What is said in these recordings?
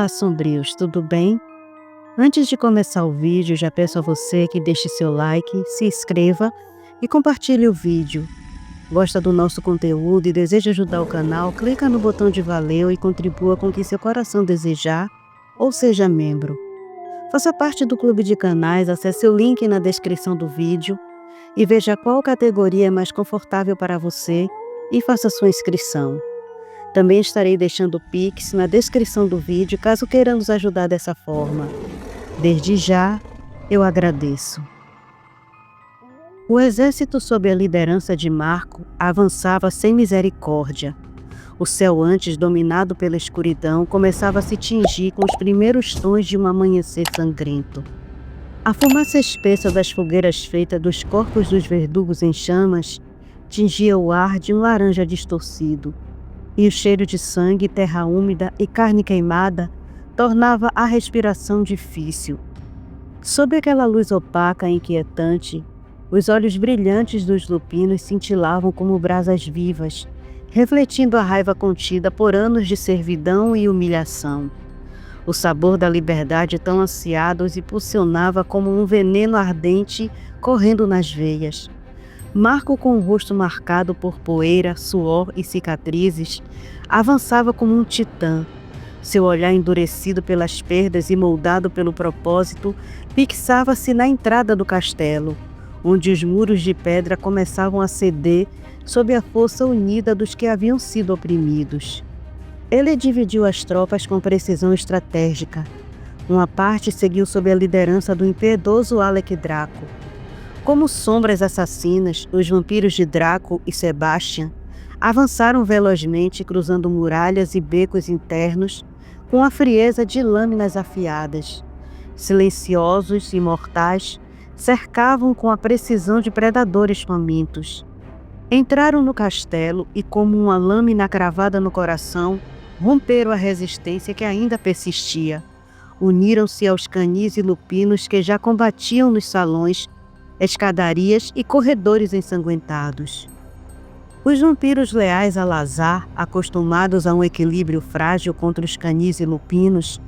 Olá, sombrios, tudo bem? Antes de começar o vídeo, já peço a você que deixe seu like, se inscreva e compartilhe o vídeo. Gosta do nosso conteúdo e deseja ajudar o canal? Clica no botão de valeu e contribua com o que seu coração desejar, ou seja membro. Faça parte do clube de canais, acesse o link na descrição do vídeo e veja qual categoria é mais confortável para você e faça sua inscrição. Também estarei deixando o Pix na descrição do vídeo, caso queira nos ajudar dessa forma. Desde já, eu agradeço. O exército sob a liderança de Marco avançava sem misericórdia. O céu, antes dominado pela escuridão, começava a se tingir com os primeiros tons de um amanhecer sangrento. A fumaça espessa das fogueiras feitas dos corpos dos verdugos em chamas tingia o ar de um laranja distorcido. E o cheiro de sangue, terra úmida e carne queimada tornava a respiração difícil. Sob aquela luz opaca e inquietante, os olhos brilhantes dos lupinos cintilavam como brasas vivas, refletindo a raiva contida por anos de servidão e humilhação. O sabor da liberdade tão ansiado os impulsionava como um veneno ardente correndo nas veias. Marco, com o rosto marcado por poeira, suor e cicatrizes, avançava como um titã. Seu olhar endurecido pelas perdas e moldado pelo propósito, fixava-se na entrada do castelo, onde os muros de pedra começavam a ceder sob a força unida dos que haviam sido oprimidos. Ele dividiu as tropas com precisão estratégica. Uma parte seguiu sob a liderança do impiedoso Alec Draco. Como sombras assassinas, os vampiros de Draco e Sebastian avançaram velozmente, cruzando muralhas e becos internos com a frieza de lâminas afiadas. Silenciosos e mortais, cercavam com a precisão de predadores famintos. Entraram no castelo e, como uma lâmina cravada no coração, romperam a resistência que ainda persistia. Uniram-se aos canis e lupinos que já combatiam nos salões, escadarias e corredores ensanguentados. Os vampiros leais a Lazar, acostumados a um equilíbrio frágil contra os canis e lupinos,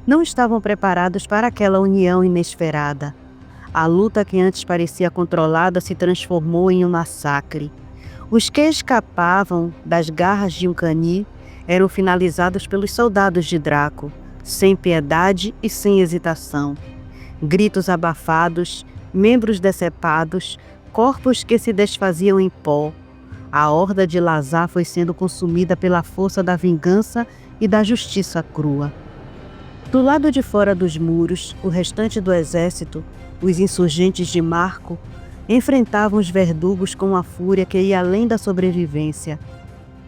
não estavam preparados para aquela união inesperada. A luta que antes parecia controlada se transformou em um massacre. Os que escapavam das garras de um cani eram finalizados pelos soldados de Draco, sem piedade e sem hesitação. Gritos abafados, membros decepados, corpos que se desfaziam em pó. A horda de Lazar foi sendo consumida pela força da vingança e da justiça crua. Do lado de fora dos muros, o restante do exército, os insurgentes de Marco, enfrentavam os verdugos com uma fúria que ia além da sobrevivência.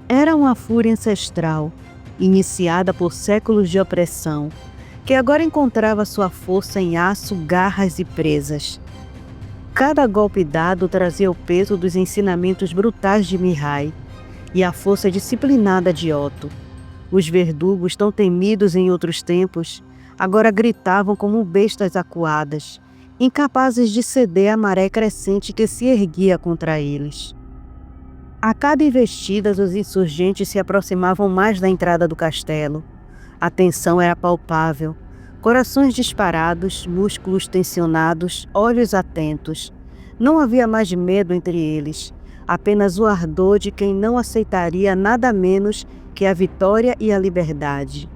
Era uma fúria ancestral, iniciada por séculos de opressão, que agora encontrava sua força em aço, garras e presas. Cada golpe dado trazia o peso dos ensinamentos brutais de Mihai e a força disciplinada de Otto. Os verdugos, tão temidos em outros tempos, agora gritavam como bestas acuadas, incapazes de ceder à maré crescente que se erguia contra eles. A cada investida, os insurgentes se aproximavam mais da entrada do castelo. A tensão era palpável. Corações disparados, músculos tensionados, olhos atentos. Não havia mais medo entre eles, apenas o ardor de quem não aceitaria nada menos que a vitória e a liberdade.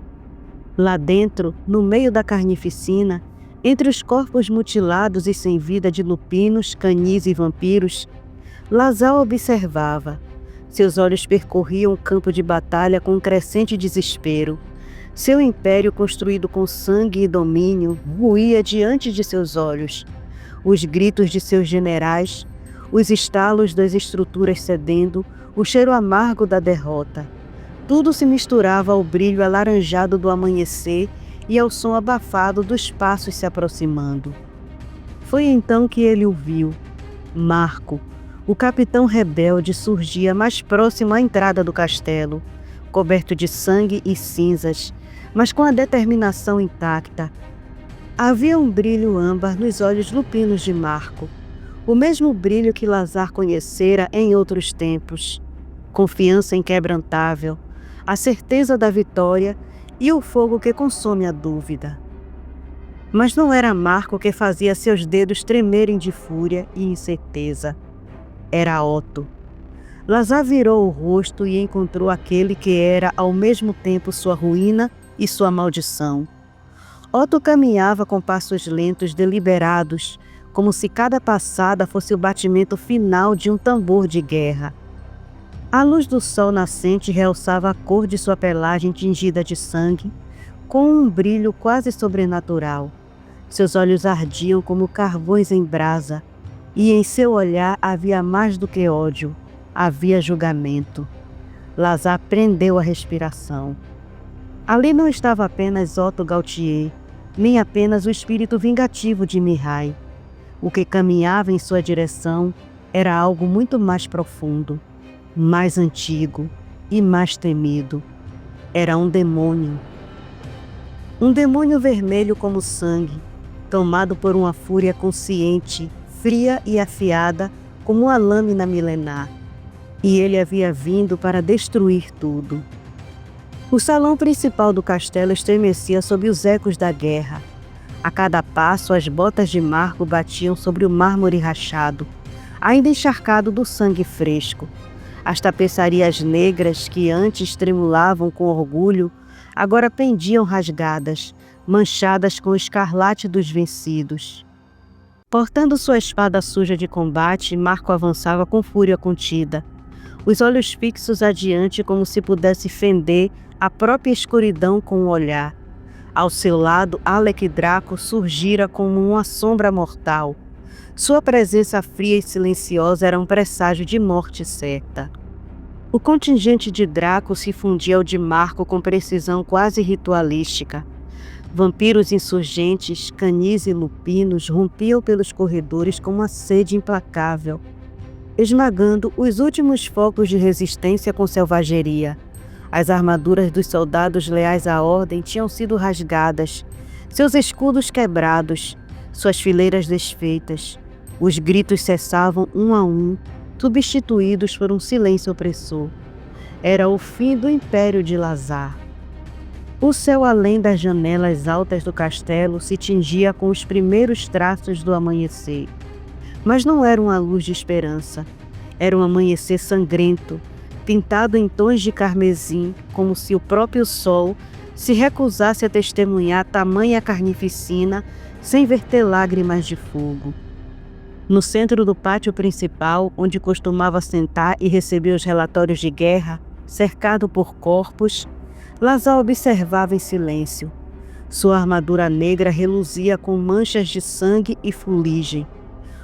Lá dentro, no meio da carnificina, entre os corpos mutilados e sem vida de lupinos, canis e vampiros, Lazar observava. Seus olhos percorriam o campo de batalha com um crescente desespero. Seu império, construído com sangue e domínio, ruía diante de seus olhos. Os gritos de seus generais, os estalos das estruturas cedendo, o cheiro amargo da derrota. Tudo se misturava ao brilho alaranjado do amanhecer e ao som abafado dos passos se aproximando. Foi então que ele o viu. Marco, o capitão rebelde, surgia mais próximo à entrada do castelo, coberto de sangue e cinzas, mas com a determinação intacta. Havia um brilho âmbar nos olhos lupinos de Marco, o mesmo brilho que Lazar conhecera em outros tempos. Confiança inquebrantável, a certeza da vitória e o fogo que consome a dúvida. Mas não era Marco que fazia seus dedos tremerem de fúria e incerteza. Era Otto. Lazar virou o rosto e encontrou aquele que era ao mesmo tempo sua ruína e sua maldição. Otto caminhava com passos lentos, deliberados, como se cada passada fosse o batimento final de um tambor de guerra. A luz do sol nascente realçava a cor de sua pelagem tingida de sangue, com um brilho quase sobrenatural. Seus olhos ardiam como carvões em brasa, e em seu olhar havia mais do que ódio, havia julgamento. Lazar prendeu a respiração. Ali não estava apenas Otto Gautier, nem apenas o espírito vingativo de Mihai. O que caminhava em sua direção era algo muito mais profundo, mais antigo e mais temido. Era um demônio. Um demônio vermelho como sangue, tomado por uma fúria consciente, fria e afiada como uma lâmina milenar. E ele havia vindo para destruir tudo. O salão principal do castelo estremecia sob os ecos da guerra. A cada passo, as botas de Marco batiam sobre o mármore rachado, ainda encharcado do sangue fresco. As tapeçarias negras que antes tremulavam com orgulho, agora pendiam rasgadas, manchadas com o escarlate dos vencidos. Portando sua espada suja de combate, Marco avançava com fúria contida, os olhos fixos adiante como se pudesse fender a própria escuridão com o olhar. Ao seu lado, Alec Draco surgira como uma sombra mortal. Sua presença fria e silenciosa era um presságio de morte certa. O contingente de Draco se fundia ao de Marco com precisão quase ritualística. Vampiros insurgentes, canis e lupinos rompiam pelos corredores com uma sede implacável, esmagando os últimos focos de resistência com selvageria. As armaduras dos soldados leais à ordem tinham sido rasgadas, seus escudos quebrados, suas fileiras desfeitas. Os gritos cessavam um a um, substituídos por um silêncio opressor. Era o fim do império de Lazar. O céu além das janelas altas do castelo se tingia com os primeiros traços do amanhecer. Mas não era uma luz de esperança. Era um amanhecer sangrento, pintado em tons de carmesim, como se o próprio sol se recusasse a testemunhar tamanha carnificina sem verter lágrimas de fogo. No centro do pátio principal, onde costumava sentar e receber os relatórios de guerra, cercado por corpos, Lazar observava em silêncio. Sua armadura negra reluzia com manchas de sangue e fuligem.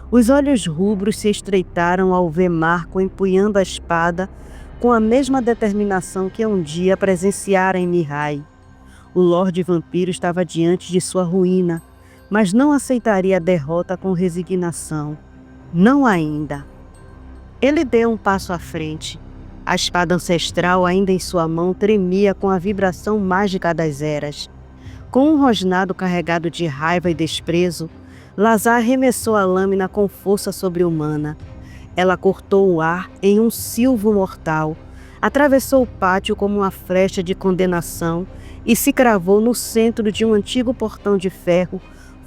Os olhos rubros se estreitaram ao ver Marco empunhando a espada com a mesma determinação que um dia presenciara em Mihai. O Lorde Vampiro estava diante de sua ruína, mas não aceitaria a derrota com resignação. Não ainda. Ele deu um passo à frente. A espada ancestral ainda em sua mão tremia com a vibração mágica das eras. Com um rosnado carregado de raiva e desprezo, Lazar arremessou a lâmina com força sobre-humana. Ela cortou o ar em um silvo mortal, atravessou o pátio como uma flecha de condenação e se cravou no centro de um antigo portão de ferro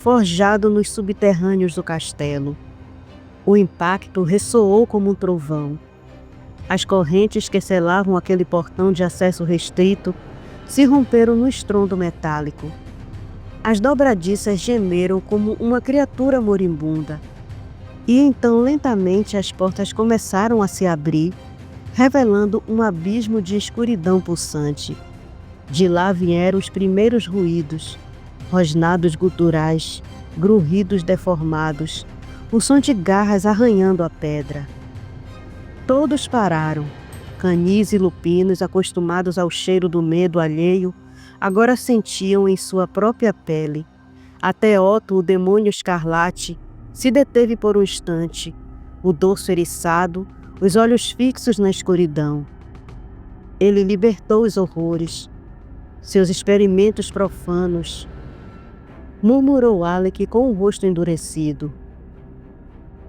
forjado nos subterrâneos do castelo. O impacto ressoou como um trovão. As correntes que selavam aquele portão de acesso restrito se romperam no estrondo metálico. As dobradiças gemeram como uma criatura moribunda. E então, lentamente, as portas começaram a se abrir, revelando um abismo de escuridão pulsante. De lá vieram os primeiros ruídos, rosnados guturais, grunhidos deformados, o som de garras arranhando a pedra. Todos pararam. Canis e lupinos, acostumados ao cheiro do medo alheio, agora sentiam em sua própria pele. Até Otto, o demônio escarlate, se deteve por um instante, o dorso eriçado, os olhos fixos na escuridão. Ele libertou os horrores, seus experimentos profanos, murmurou Alec com o rosto endurecido.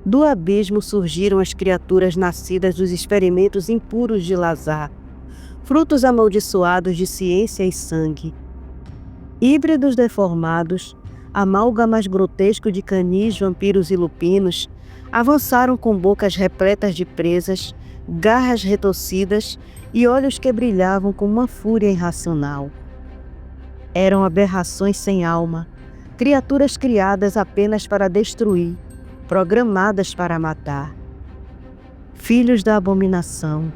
Do abismo surgiram as criaturas nascidas dos experimentos impuros de Lazar, frutos amaldiçoados de ciência e sangue. Híbridos deformados, amálgamas grotesco de canis, vampiros e lupinos, avançaram com bocas repletas de presas, garras retorcidas e olhos que brilhavam com uma fúria irracional. Eram aberrações sem alma, criaturas criadas apenas para destruir, programadas para matar. Filhos da abominação,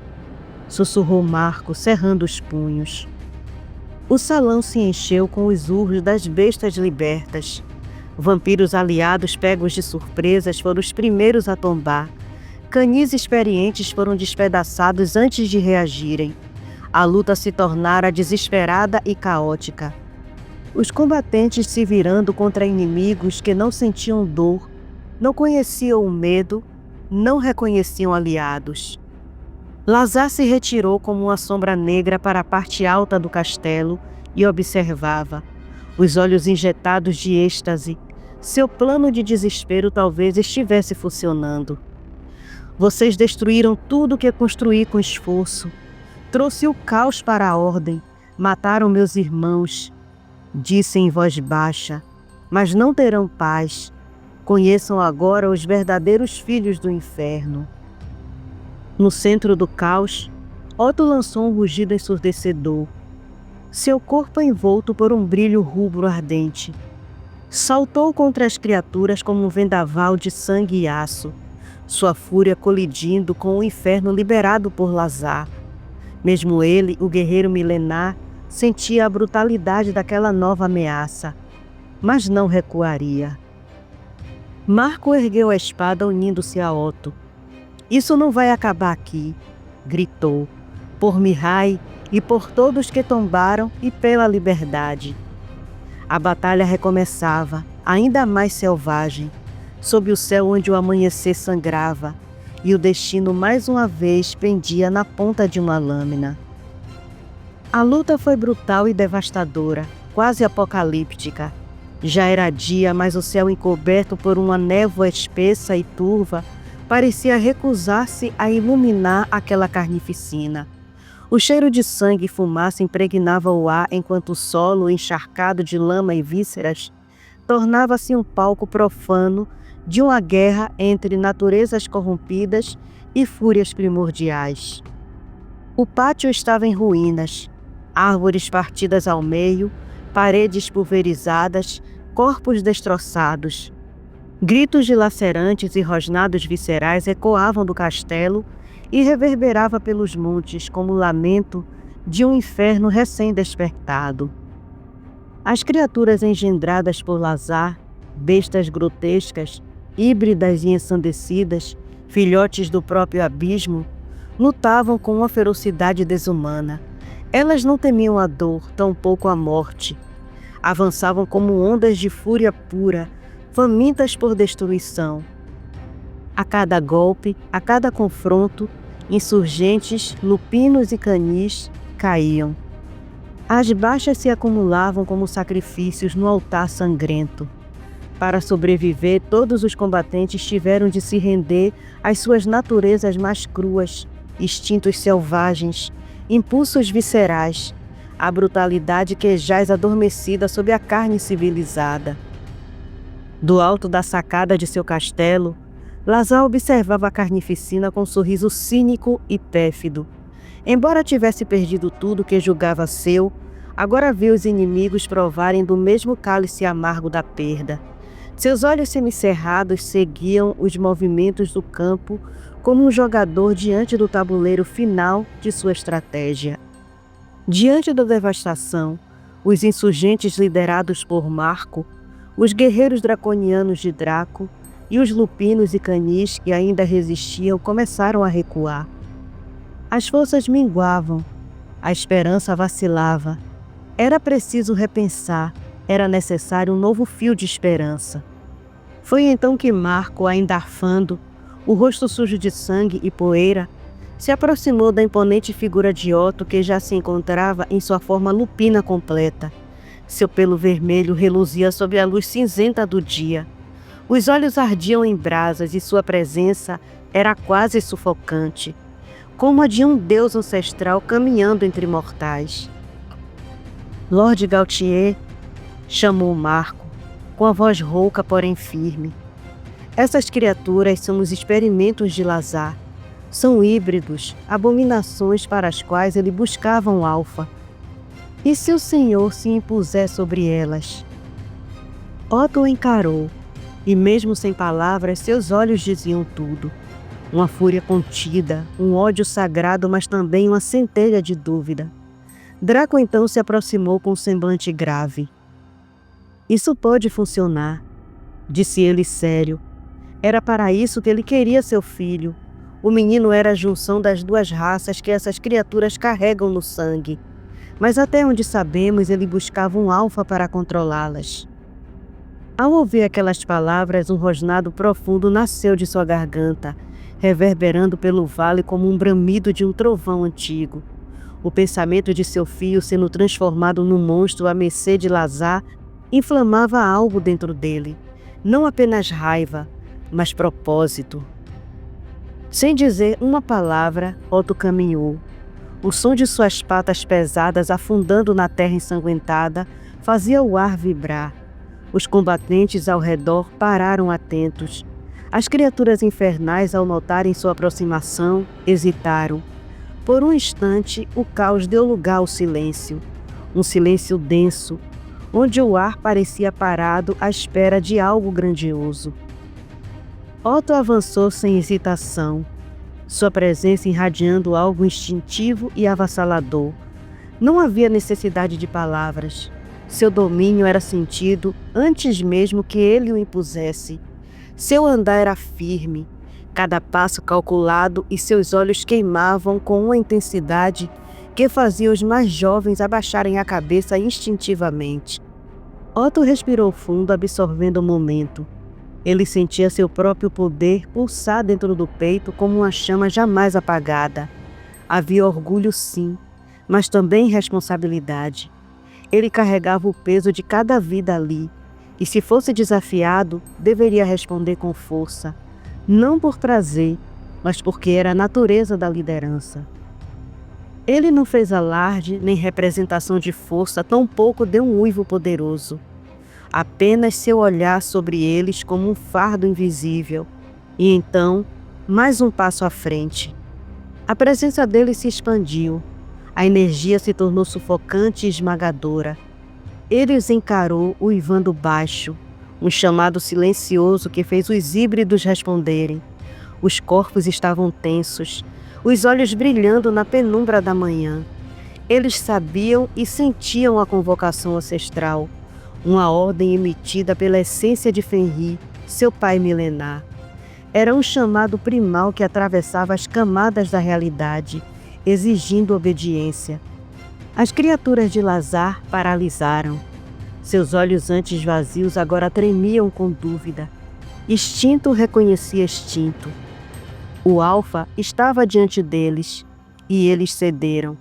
sussurrou Marco, cerrando os punhos. O salão se encheu com os urros das bestas libertas. Vampiros aliados pegos de surpresas foram os primeiros a tombar. Canis experientes foram despedaçados antes de reagirem. A luta se tornara desesperada e caótica. Os combatentes se virando contra inimigos que não sentiam dor, não conheciam o medo, não reconheciam aliados. Lazar se retirou como uma sombra negra para a parte alta do castelo e observava, os olhos injetados de êxtase. Seu plano de desespero talvez estivesse funcionando. Vocês destruíram tudo que construí com esforço. Trouxe o caos para a ordem. Mataram meus irmãos. Disse em voz baixa, mas não terão paz. Conheçam agora os verdadeiros filhos do inferno. No centro do caos, Otto lançou um rugido ensurdecedor. Seu corpo envolto por um brilho rubro ardente. Saltou contra as criaturas como um vendaval de sangue e aço, sua fúria colidindo com o inferno liberado por Lazar. Mesmo ele, o guerreiro milenar, sentia a brutalidade daquela nova ameaça, mas não recuaria. Marco ergueu a espada unindo-se a Otto. Isso não vai acabar aqui, gritou, por Mihai e por todos que tombaram e pela liberdade. A batalha recomeçava, ainda mais selvagem, sob o céu onde o amanhecer sangrava e o destino mais uma vez pendia na ponta de uma lâmina. A luta foi brutal e devastadora, quase apocalíptica. Já era dia, mas o céu encoberto por uma névoa espessa e turva parecia recusar-se a iluminar aquela carnificina. O cheiro de sangue e fumaça impregnava o ar enquanto o solo, encharcado de lama e vísceras, tornava-se um palco profano de uma guerra entre naturezas corrompidas e fúrias primordiais. O pátio estava em ruínas, árvores partidas ao meio, paredes pulverizadas, corpos destroçados. Gritos dilacerantes e rosnados viscerais ecoavam do castelo e reverberava pelos montes como o lamento de um inferno recém-despertado. As criaturas engendradas por Lazar, bestas grotescas, híbridas e ensandecidas, filhotes do próprio abismo, lutavam com uma ferocidade desumana. Elas não temiam a dor, tampouco a morte. Avançavam como ondas de fúria pura, famintas por destruição. A cada golpe, a cada confronto, insurgentes, lupinos e canis caíam. As baixas se acumulavam como sacrifícios no altar sangrento. Para sobreviver, todos os combatentes tiveram de se render às suas naturezas mais cruas, instintos selvagens, impulsos viscerais, a brutalidade que jaz adormecida sob a carne civilizada. Do alto da sacada de seu castelo, Lazar observava a carnificina com um sorriso cínico e pérfido. Embora tivesse perdido tudo que julgava seu, agora via os inimigos provarem do mesmo cálice amargo da perda. Seus olhos semicerrados seguiam os movimentos do campo como um jogador diante do tabuleiro final de sua estratégia. Diante da devastação, os insurgentes liderados por Marco, os guerreiros draconianos de Draco e os lupinos e canis que ainda resistiam começaram a recuar. As forças minguavam, a esperança vacilava. Era preciso repensar, era necessário um novo fio de esperança. Foi então que Marco, ainda arfando, o rosto sujo de sangue e poeira, se aproximou da imponente figura de Otto que já se encontrava em sua forma lupina completa. Seu pelo vermelho reluzia sob a luz cinzenta do dia. Os olhos ardiam em brasas e sua presença era quase sufocante, como a de um deus ancestral caminhando entre mortais. Lord Gautier, Chamou Marco, com a voz rouca, porém firme. Essas criaturas são os experimentos de Lazar. São híbridos, abominações para as quais ele buscava um alfa. E se o Senhor se impuser sobre elas? Otto o encarou, e mesmo sem palavras, seus olhos diziam tudo. Uma fúria contida, um ódio sagrado, mas também uma centelha de dúvida. Draco então se aproximou com um semblante grave. Isso pode funcionar, disse ele sério. Era para isso que ele queria seu filho. O menino era a junção das duas raças que essas criaturas carregam no sangue. Mas até onde sabemos, ele buscava um alfa para controlá-las. Ao ouvir aquelas palavras, um rosnado profundo nasceu de sua garganta, reverberando pelo vale como um bramido de um trovão antigo. O pensamento de seu filho sendo transformado num monstro à mercê de Lazar inflamava algo dentro dele. Não apenas raiva, mas propósito. Sem dizer uma palavra, Otto caminhou. O som de suas patas pesadas afundando na terra ensanguentada fazia o ar vibrar. Os combatentes ao redor pararam atentos. As criaturas infernais, ao notarem sua aproximação, hesitaram. Por um instante, o caos deu lugar ao silêncio. Um silêncio denso, onde o ar parecia parado à espera de algo grandioso. Otto avançou sem hesitação, sua presença irradiando algo instintivo e avassalador. Não havia necessidade de palavras. Seu domínio era sentido antes mesmo que ele o impusesse. Seu andar era firme, cada passo calculado, e seus olhos queimavam com uma intensidade que fazia os mais jovens abaixarem a cabeça instintivamente. Otto respirou fundo, absorvendo o momento. Ele sentia seu próprio poder pulsar dentro do peito como uma chama jamais apagada. Havia orgulho, sim, mas também responsabilidade. Ele carregava o peso de cada vida ali, e se fosse desafiado, deveria responder com força, não por prazer, mas porque era a natureza da liderança. Ele não fez alarde nem representação de força, tampouco deu um uivo poderoso. Apenas seu olhar sobre eles como um fardo invisível. E então, mais um passo à frente. A presença dele se expandiu. A energia se tornou sufocante e esmagadora. Ele os encarou, uivando baixo, um chamado silencioso que fez os híbridos responderem. Os corpos estavam tensos, os olhos brilhando na penumbra da manhã. Eles sabiam e sentiam a convocação ancestral, uma ordem emitida pela essência de Fenrir, seu pai milenar. Era um chamado primal que atravessava as camadas da realidade, exigindo obediência. As criaturas de Lazar paralisaram. Seus olhos antes vazios agora tremiam com dúvida. Instinto reconhecia instinto. O alfa estava diante deles, e eles cederam,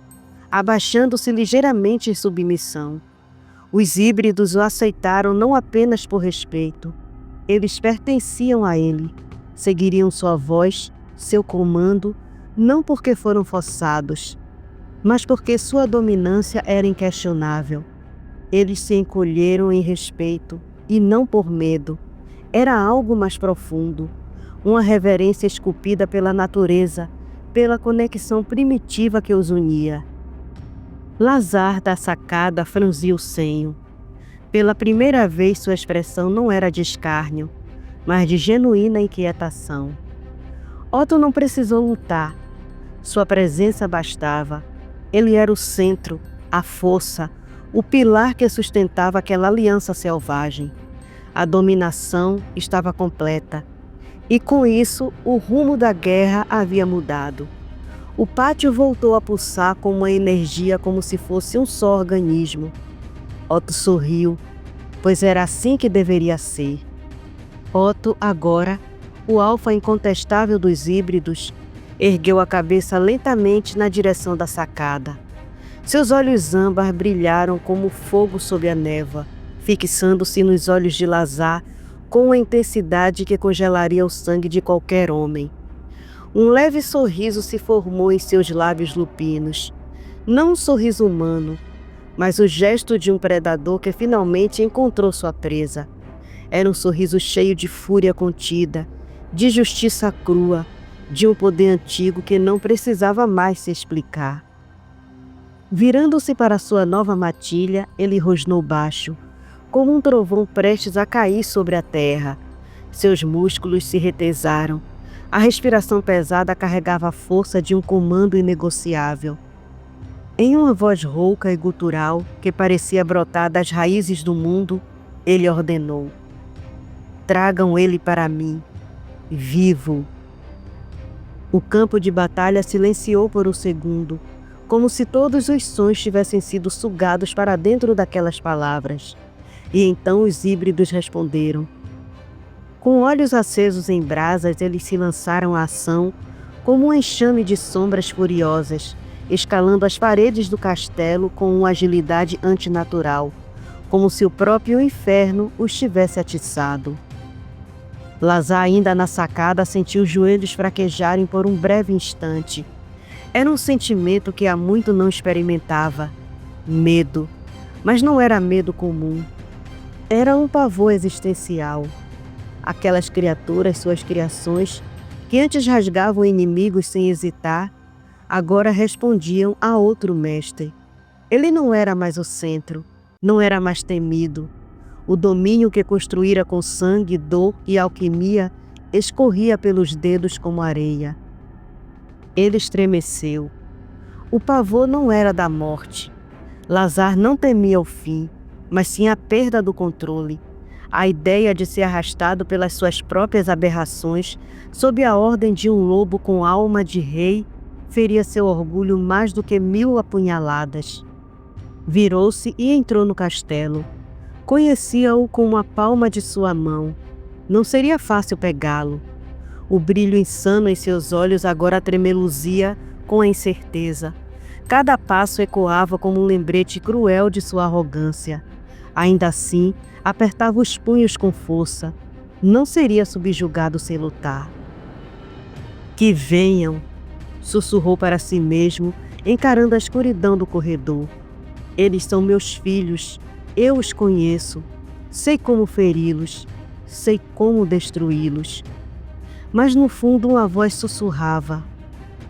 abaixando-se ligeiramente em submissão. Os híbridos o aceitaram não apenas por respeito. Eles pertenciam a ele, seguiriam sua voz, seu comando, não porque foram forçados, mas porque sua dominância era inquestionável. Eles se encolheram em respeito, e não por medo. Era algo mais profundo, uma reverência esculpida pela natureza, pela conexão primitiva que os unia. Lazar da sacada franziu o senho. Pela primeira vez sua expressão não era de escárnio, mas de genuína inquietação. Otto não precisou lutar. Sua presença bastava. Ele era o centro, a força, o pilar que sustentava aquela aliança selvagem. A dominação estava completa. E com isso, o rumo da guerra havia mudado. O pátio voltou a pulsar com uma energia como se fosse um só organismo. Otto sorriu, pois era assim que deveria ser. Otto, agora, o alfa incontestável dos híbridos, ergueu a cabeça lentamente na direção da sacada. Seus olhos âmbar brilharam como fogo sob a névoa, fixando-se nos olhos de Lazar com uma intensidade que congelaria o sangue de qualquer homem. Um leve sorriso se formou em seus lábios lupinos. Não um sorriso humano, mas o gesto de um predador que finalmente encontrou sua presa. Era um sorriso cheio de fúria contida, de justiça crua, de um poder antigo que não precisava mais se explicar. Virando-se para sua nova matilha, ele rosnou baixo, como um trovão prestes a cair sobre a terra. Seus músculos se retesaram. A respiração pesada carregava a força de um comando inegociável. Em uma voz rouca e gutural, que parecia brotar das raízes do mundo, ele ordenou: "Tragam ele para mim, vivo." O campo de batalha silenciou por um segundo, como se todos os sons tivessem sido sugados para dentro daquelas palavras. E então os híbridos responderam. Com olhos acesos em brasas, eles se lançaram à ação como um enxame de sombras furiosas, escalando as paredes do castelo com uma agilidade antinatural, como se o próprio inferno os tivesse atiçado. Lazar, ainda na sacada, sentiu os joelhos fraquejarem por um breve instante. Era um sentimento que há muito não experimentava. Medo. Mas não era medo comum. Era um pavor existencial. Aquelas criaturas, suas criações, que antes rasgavam inimigos sem hesitar, agora respondiam a outro mestre. Ele não era mais o centro, não era mais temido. O domínio que construíra com sangue, dor e alquimia escorria pelos dedos como areia. Ele estremeceu. O pavor não era da morte. Lazar não temia o fim, mas sim a perda do controle. A ideia de ser arrastado pelas suas próprias aberrações, sob a ordem de um lobo com alma de rei, feria seu orgulho mais do que 1000 apunhaladas. Virou-se e entrou no castelo. Conhecia-o como a palma de sua mão. Não seria fácil pegá-lo. O brilho insano em seus olhos agora tremeluzia com a incerteza. Cada passo ecoava como um lembrete cruel de sua arrogância. Ainda assim, apertava os punhos com força. Não seria subjugado sem lutar. "Que venham", sussurrou para si mesmo, encarando a escuridão do corredor. "Eles são meus filhos. Eu os conheço. Sei como feri-los. Sei como destruí-los." Mas no fundo uma voz sussurrava: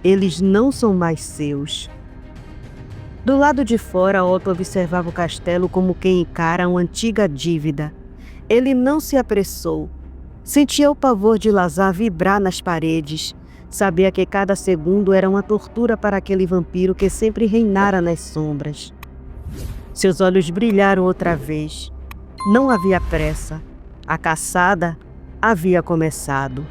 "Eles não são mais seus." Do lado de fora, Otto observava o castelo como quem encara uma antiga dívida. Ele não se apressou. Sentia o pavor de Lazar vibrar nas paredes. Sabia que cada segundo era uma tortura para aquele vampiro que sempre reinara nas sombras. Seus olhos brilharam outra vez. Não havia pressa. A caçada havia começado.